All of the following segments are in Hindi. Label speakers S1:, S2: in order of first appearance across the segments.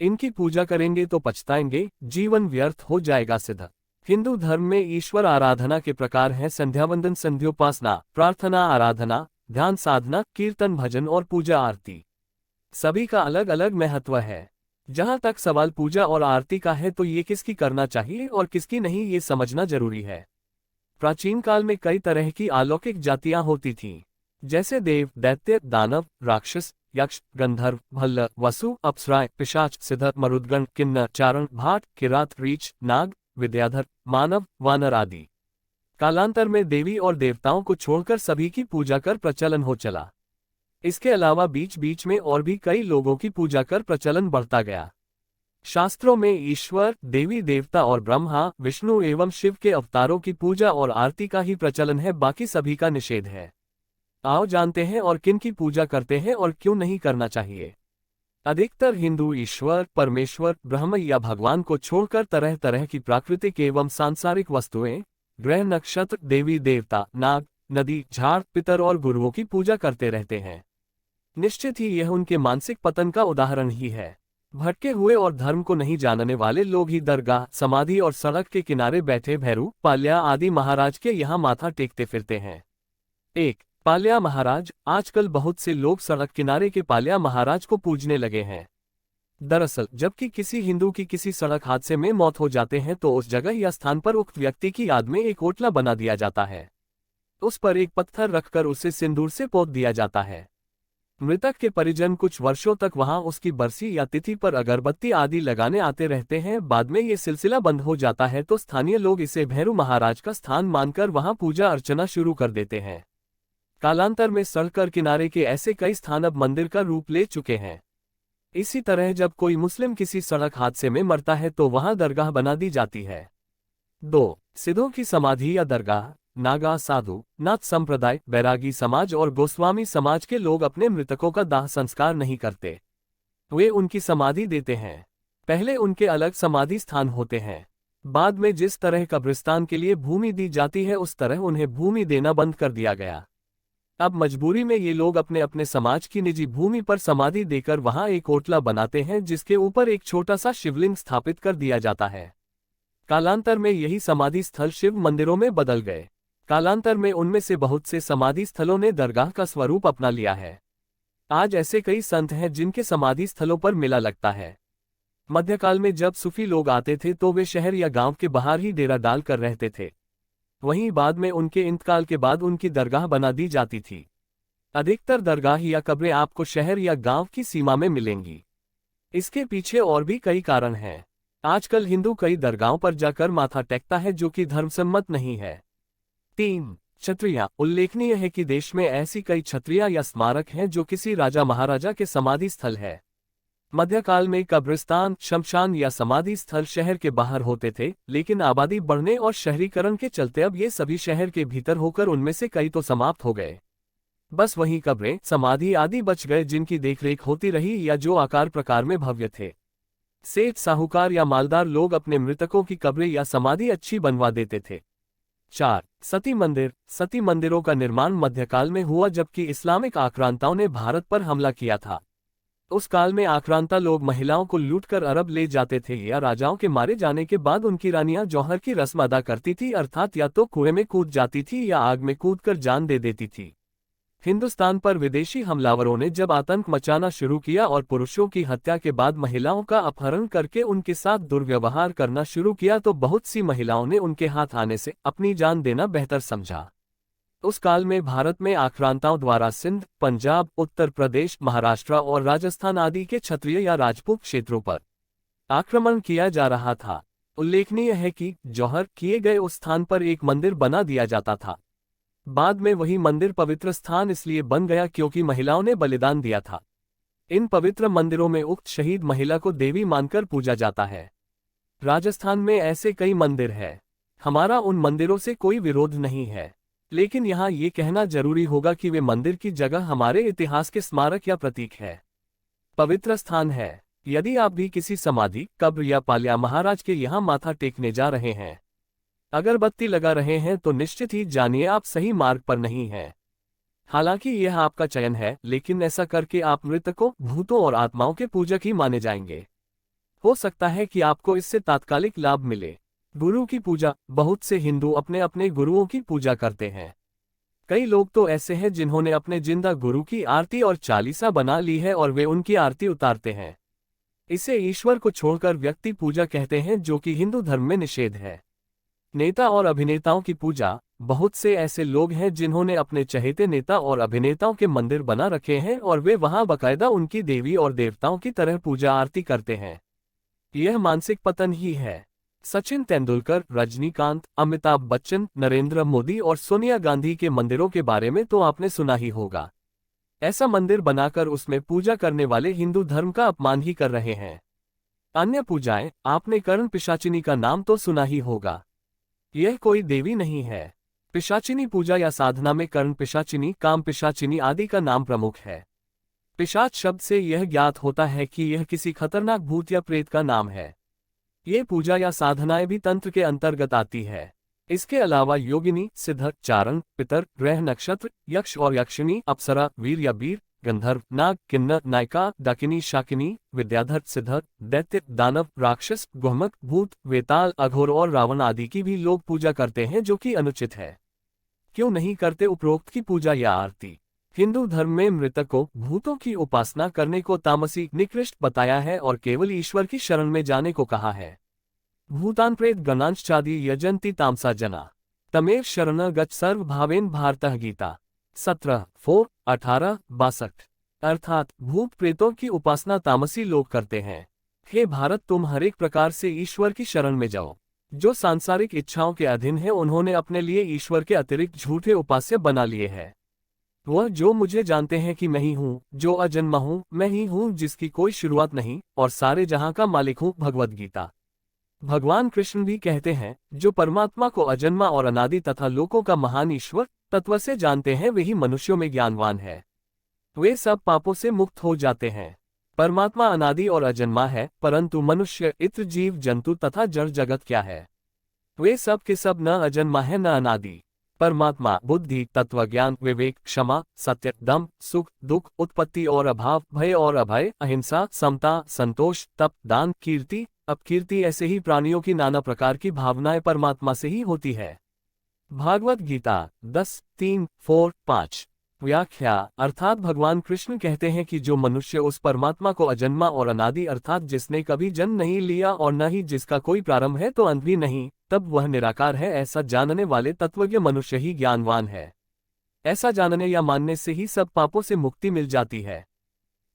S1: इनकी पूजा करेंगे तो पछताएंगे, जीवन व्यर्थ हो जाएगा सिद्ध। हिंदू धर्म में ईश्वर आराधना के प्रकार हैं संध्यावंदन, संध्योपासना, प्रार्थना, आराधना, ध्यान साधना, कीर्तन, भजन और पूजा आरती। सभी का अलग अलग महत्व है। जहां तक सवाल पूजा और आरती का है तो ये किसकी करना चाहिए और किसकी नहीं, ये समझना जरूरी है। प्राचीन काल में कई तरह की अलौकिक जातियां होती थीं, जैसे देव, दैत्य, दानव, राक्षस, यक्ष, गंधर्व, भल्ल, वसु, अप्सराएं, पिशाच, सिद्धर, मरुदगण, किन्नर, चारण, भाट, किरात, रीछ, नाग, विद्याधर, मानव, वानर आदि। कालांतर में देवी और देवताओं को छोड़कर सभी की पूजा कर प्रचलन हो चला। इसके अलावा बीच बीच में और भी कई लोगों की पूजा कर प्रचलन बढ़ता गया। शास्त्रों में ईश्वर, देवी देवता और ब्रह्मा, विष्णु एवं शिव के अवतारों की पूजा और आरती का ही प्रचलन है, बाकी सभी का निषेध है। आओ जानते हैं और किन की पूजा करते हैं और क्यों नहीं करना चाहिए। अधिकतर हिंदू ईश्वर, परमेश्वर, ब्रह्म या भगवान को छोड़कर तरह तरह की प्राकृतिक एवं सांसारिक वस्तुएं, ग्रह, नक्षत्र, देवी देवता, नाग, नदी, झाड़, पितर और गुरुओं की पूजा करते रहते हैं। निश्चित ही यह उनके मानसिक पतन का उदाहरण ही है। भटके हुए और धर्म को नहीं जानने वाले लोग ही दरगाह, समाधि और सड़क के किनारे बैठे भैरू, पाल्या आदि महाराज के यहाँ माथा टेकते फिरते हैं। 1. पाल्या महाराज। आजकल बहुत से लोग सड़क किनारे के पाल्या महाराज को पूजने लगे हैं। दरअसल जबकि किसी हिंदू की किसी सड़क हादसे में मौत हो जाते हैं तो उस जगह या स्थान पर उक्त व्यक्ति की याद में एक ओटला बना दिया जाता है। उस पर एक पत्थर रखकर उसे सिंदूर से पोत दिया जाता है। मृतक के परिजन कुछ वर्षों तक वहां उसकी बरसी या तिथि पर अगरबत्ती आदि लगाने आते रहते हैं। बाद में ये सिलसिला बंद हो जाता है तो स्थानीय लोग इसे भैरू महाराज का स्थान मानकर वहां पूजा अर्चना शुरू कर देते हैं। कालांतर में सड़क किनारे के ऐसे कई स्थान अब मंदिर का रूप ले चुके हैं। इसी तरह जब कोई मुस्लिम किसी सड़क हादसे में मरता है तो वहां दरगाह बना दी जाती है। 2. सिद्धों की समाधि या दरगाह। नागा, साधु, नाथ संप्रदाय, बैरागी समाज और गोस्वामी समाज के लोग अपने मृतकों का दाह संस्कार नहीं करते। वे उनकी समाधि देते हैं। पहले उनके अलग समाधि स्थान होते हैं। बाद में जिस तरह कब्रिस्तान के लिए भूमि दी जाती है उस तरह उन्हें भूमि देना बंद कर दिया गया। अब मजबूरी में ये लोग अपने अपने समाज की निजी भूमि पर समाधि देकर वहां एक ओटला बनाते हैं जिसके ऊपर एक छोटा सा शिवलिंग स्थापित कर दिया जाता है। कालांतर में यही समाधि स्थल शिव मंदिरों में बदल गए। कालांतर में उनमें से बहुत से समाधि स्थलों ने दरगाह का स्वरूप अपना लिया है। आज ऐसे कई संत हैं जिनके समाधि स्थलों पर मेला लगता है। मध्यकाल में जब सूफी लोग आते थे तो वे शहर या गांव के बाहर ही डेरा डाल कर रहते थे। वहीं बाद में उनके इंतकाल के बाद उनकी दरगाह बना दी जाती थी। अधिकतर दरगाह या कब्रें आपको शहर या गांव की सीमा में मिलेंगी। इसके पीछे और भी कई कारण हैं। आजकल हिंदू कई दरगाहों पर जाकर माथा टेकता है जो कि धर्मसम्मत नहीं है। 3. छत्रियां। उल्लेखनीय है कि देश में ऐसी कई छत्रियां या स्मारक हैं जो किसी राजा महाराजा के समाधि स्थल है। मध्यकाल में कब्रिस्तान, शमशान या समाधि स्थल शहर के बाहर होते थे, लेकिन आबादी बढ़ने और शहरीकरण के चलते अब ये सभी शहर के भीतर होकर उनमें से कई तो समाप्त हो गए। बस वहीं कब्रें, समाधि आदि बच गए जिनकी देखरेख होती रही या जो आकार प्रकार में भव्य थे। सेठ, साहूकार या मालदार लोग अपने मृतकों की कब्रें या समाधि अच्छी बनवा देते थे। 4. सती मंदिर। सती मंदिरों का निर्माण मध्यकाल में हुआ जबकि इस्लामिक आक्रांताओं ने भारत पर हमला किया था। उस काल में आक्रांता लोग महिलाओं को लूटकर अरब ले जाते थे या राजाओं के मारे जाने के बाद उनकी रानियां जौहर की रस्म अदा करती थी, अर्थात या तो कुएं में कूद जाती थी या आग में कूदकर जान दे देती थी। हिंदुस्तान पर विदेशी हमलावरों ने जब आतंक मचाना शुरू किया और पुरुषों की हत्या के बाद महिलाओं का अपहरण करके उनके साथ दुर्व्यवहार करना शुरू किया तो बहुत सी महिलाओं ने उनके हाथ आने से अपनी जान देना बेहतर समझा। उस काल में भारत में आक्रांताओं द्वारा सिंध, पंजाब, उत्तर प्रदेश, महाराष्ट्र और राजस्थान आदि के क्षत्रिय या राजपूत क्षेत्रों पर आक्रमण किया जा रहा था। उल्लेखनीय है कि जौहर किए गए उस स्थान पर एक मंदिर बना दिया जाता था। बाद में वही मंदिर पवित्र स्थान इसलिए बन गया क्योंकि महिलाओं ने बलिदान दिया था। इन पवित्र मंदिरों में उक्त शहीद महिला को देवी मानकर पूजा जाता है। राजस्थान में ऐसे कई मंदिर हैं। हमारा उन मंदिरों से कोई विरोध नहीं है, लेकिन यहाँ ये कहना जरूरी होगा कि वे मंदिर की जगह हमारे इतिहास के स्मारक या प्रतीक है, पवित्र स्थान है। यदि आप भी किसी समाधि, कब्र या पाल्या महाराज के यहाँ माथा टेकने जा रहे हैं, अगरबत्ती लगा रहे हैं तो निश्चित ही जानिए आप सही मार्ग पर नहीं हैं। हालांकि यह आपका चयन है, लेकिन ऐसा करके आप मृतकों, भूतों और आत्माओं के पूजक ही माने जाएंगे। हो सकता है कि आपको इससे तात्कालिक लाभ मिले। गुरु की पूजा। बहुत से हिंदू अपने अपने गुरुओं की पूजा करते हैं। कई लोग तो ऐसे हैं जिन्होंने अपने जिंदा गुरु की आरती और चालीसा बना ली है और वे उनकी आरती उतारते हैं। इसे ईश्वर को छोड़कर व्यक्ति पूजा कहते हैं, जो कि हिंदू धर्म में निषेध है। नेता और अभिनेताओं की पूजा। बहुत से ऐसे लोग हैं जिन्होंने अपने चहेते नेता और अभिनेताओं के मंदिर बना रखे हैं और वे वहां बाकायदा उनकी देवी और देवताओं की तरह पूजा आरती करते हैं। यह मानसिक पतन ही है। सचिन तेंदुलकर, रजनीकांत, अमिताभ बच्चन, नरेंद्र मोदी और सोनिया गांधी के मंदिरों के बारे में तो आपने सुना ही होगा। ऐसा मंदिर बनाकर उसमें पूजा करने वाले हिंदू धर्म का अपमान ही कर रहे हैं। अन्य पूजाएं। आपने कर्ण पिशाचिनी का नाम तो सुना ही होगा। यह कोई देवी नहीं है। पिशाचिनी पूजा या साधना में कर्ण पिशाचिनी, काम पिशाचिनी आदि का नाम प्रमुख है। पिशाच शब्द से यह ज्ञात होता है कि यह किसी खतरनाक भूत या प्रेत का नाम है। ये पूजा या साधनाएं भी तंत्र के अंतर्गत आती है। इसके अलावा योगिनी, सिद्धर, चारण, पितर, ग्रह नक्षत्र, यक्ष और यक्षिणी, अप्सरा, वीर या बीर, गंधर्व, नाग, किन्नर, नायिका, डाकिनी, शाकिनी, विद्याधर, सिद्धर, दैत्य, दानव, राक्षस, गुहमक, भूत, वेताल, अघोर और रावण आदि की भी लोग पूजा करते हैं, जो कि अनुचित है। क्यों नहीं करते उपरोक्त की पूजा या आरती? हिंदू धर्म में मृतकों, भूतों की उपासना करने को तामसी, निकृष्ट बताया है और केवल ईश्वर की शरण में जाने को कहा है। भूतान प्रेत गणांश्चादि यजन्ति तामसा जना, तमेव शरण गच्छ सर्व भावेन भारतः गीता 17:4-18-62। अर्थात भूत प्रेतों की उपासना तामसी लोग करते हैं। हे भारत, तुम हर एक प्रकार से ईश्वर की शरण में जाओ। जो सांसारिक इच्छाओं के अधीन है, उन्होंने अपने लिए ईश्वर के अतिरिक्त झूठे उपास्य बना लिए हैं। वह जो मुझे जानते हैं कि मैं ही हूँ, जो अजन्मा हूँ, मैं ही हूँ जिसकी कोई शुरुआत नहीं और सारे जहां का मालिक हूँ। भगवद गीता। भगवान कृष्ण भी कहते हैं, जो परमात्मा को अजन्मा और अनादि तथा लोकों का महान ईश्वर तत्व से जानते हैं, वे ही मनुष्यों में ज्ञानवान है। वे सब पापों से मुक्त हो जाते हैं। परमात्मा अनादि और अजन्मा है, परंतु मनुष्य, इत्र, जीव जंतु तथा जड़ जगत क्या है? वे सब के सब न अजन्मा है न अनादि। परमात्मा बुद्धि, तत्व ज्ञान, विवेक, क्षमा, सत्य, दम, सुख, दुख, उत्पत्ति और अभाव, भय और अभय, अहिंसा, समता, संतोष, तप, दान, कीर्ति, अपकीर्ति, ऐसे ही प्राणियों की नाना प्रकार की भावनाएं परमात्मा से ही होती है। भागवत गीता 10:3-4-5। व्याख्या। अर्थात भगवान कृष्ण कहते हैं कि जो मनुष्य उस परमात्मा को अजन्मा और अनादि अर्थात जिसने कभी जन्म नहीं लिया और न ही जिसका कोई प्रारंभ है तो अंत भी नहीं, तब वह निराकार है, ऐसा जानने वाले तत्वज्ञ मनुष्य ही ज्ञानवान है। ऐसा जानने या मानने से ही सब पापों से मुक्ति मिल जाती है।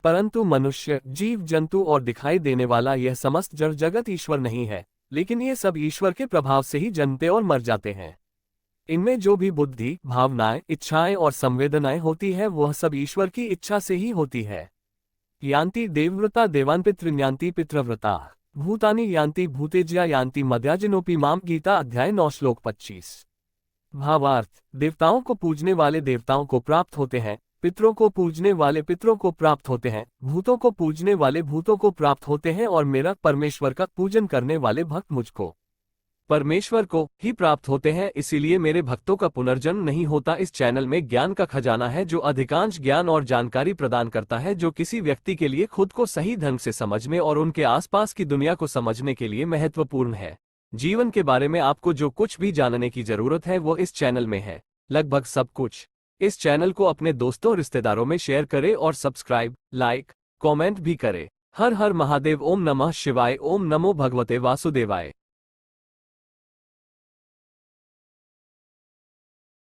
S1: परंतु मनुष्य, जीव जंतु और दिखाई देने वाला यह समस्त जड़ जगत ईश्वर नहीं है, लेकिन ये सब ईश्वर के प्रभाव से ही जन्मते और मर जाते हैं। इनमें जो भी बुद्धि, भावनाएं, इच्छाएं और संवेदनाएं होती है, वह सब ईश्वर की इच्छा से ही होती है। यान्ति देवव्रता देवान् पितृन्यान्ति पितृव्रता भूतानि यान्ति भूतेज्या यान्ति मद्याजिनोपि माम। गीता अध्याय 9 श्लोक 25। भावार्थ। देवताओं को पूजने वाले देवताओं को प्राप्त होते हैं, पितरों को पूजने वाले पितरों को प्राप्त होते हैं, भूतों को पूजने वाले भूतों को प्राप्त होते हैं और मेरा परमेश्वर का पूजन करने वाले भक्त मुझको, परमेश्वर को ही प्राप्त होते हैं। इसीलिए मेरे भक्तों का पुनर्जन्म नहीं होता। इस चैनल में ज्ञान का खजाना है, जो अधिकांश ज्ञान और जानकारी प्रदान करता है, जो किसी व्यक्ति के लिए खुद को सही ढंग से समझने और उनके आसपास की दुनिया को समझने के लिए महत्वपूर्ण है। जीवन के बारे में आपको जो कुछ भी जानने की जरूरत है वो इस चैनल में है, लगभग सब कुछ। इस चैनल को अपने दोस्तों रिश्तेदारों में शेयर करें और सब्सक्राइब, लाइक, कमेंट भी करें। हर हर महादेव। ओम नमः शिवाय। ओम नमो भगवते वासुदेवाय।